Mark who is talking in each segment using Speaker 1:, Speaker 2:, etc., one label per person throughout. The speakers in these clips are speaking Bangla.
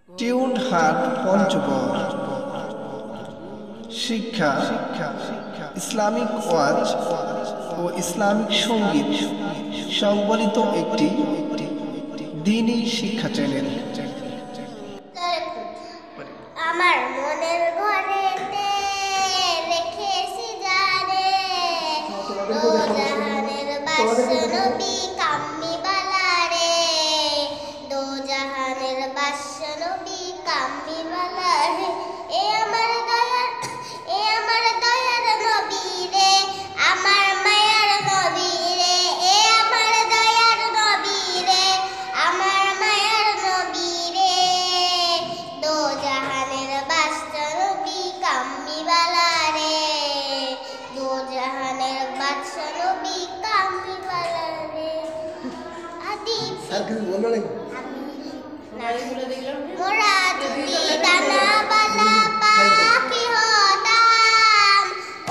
Speaker 1: টিউন হাট পঞ্চগড়। শিক্ষা, ইসলামিক ওয়াজ ও ইসলামিক সঙ্গীত সংবলিত একটি দ্বীনী শিক্ষা চ্যানেল।
Speaker 2: আমার মনের ঘরেতে রেখেছি জানে ও জাহানের বাদশা নবী কামলিওয়ালা রে, দো জাহানের বাদশা নবী কামলিওয়ালা রে। এ আমার দয়ার নবী রে, আমার মায়ার নবী রে। এ আমার দয়ার নবী রে, আমার মায়ার নবী রে, দো জাহানের বাদশা নবী কামলিওয়ালা রে, দো জাহানের বাদশা নবী কামলিওয়ালা রে। আদি মোরা যদি দানাওয়ালা পাখি হতাম,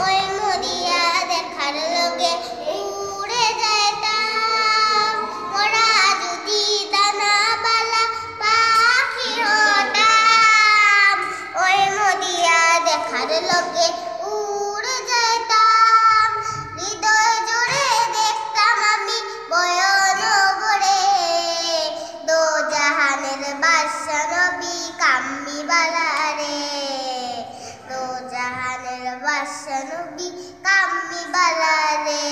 Speaker 2: ওই মরিয়া দেখার লগে উড়ে যাইতাম। মোরা যদি দানাওয়ালা পাখি হতাম, ওই মরিয়া দেখার লগে উড়ে যাইতাম। হৃদয় জুড়ে দেখতাম আমি বয়নগরে, দো জাহানের বাদশা নবী কামলিওয়ালা রে, দো জাহানের বাদশা নবী কামলিওয়ালা রে।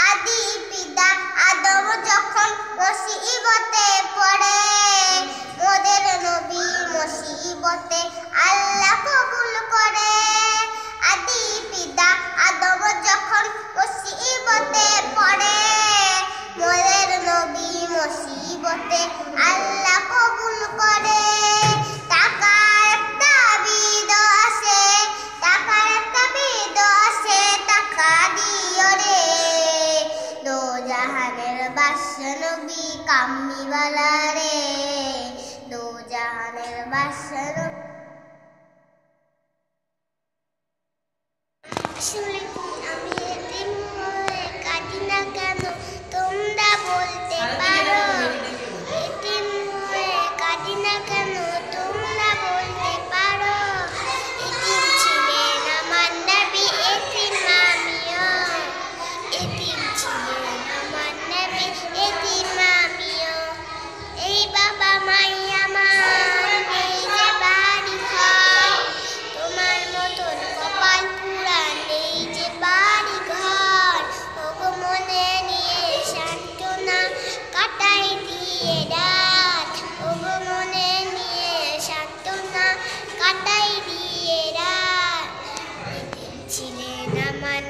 Speaker 2: আদি পিতা আদম যখন মুসিবতে পড়ে, মোদের নবী মুসিবতে আল্লাহ কবুল করে। আদি পিতা আদম যখন মুসিবতে পড়ে, মোদের নবী মুসিবতে আল্লাহ কবুল করে। টাকার একটা বিদ আছে, টাকার একটা বিদ আছে, টাকা দিও রে, দো জাহানের বাদশা নবী কামলিওয়ালা রে, দো জাহানের বাদশা নবী। আসলে আমি এতিম হয়ে কাঁদি না কেন, তোমরা বলতে পারো? এতিম হয়ে কাঁদি না কেন, তোমরা বলতে পারো? এতিম ছিলেন আমার নবী, এতিম আমিও। এতিম ছিলেন আমার নবী, এতিম আমিও। এই বাবা মাই আমার নেই যে বাড়ি ঘর, তোমার মতন কপাল পুরা নেই যে বাড়ি ঘর। ওগো মনে নিয়ে সান্ত্বনা কাটাই দিয়ে রাত, ওগো মনে নিয়ে সান্ত্বনা কাটাই দিয়ে রাত। এতিম ছিলেন আমার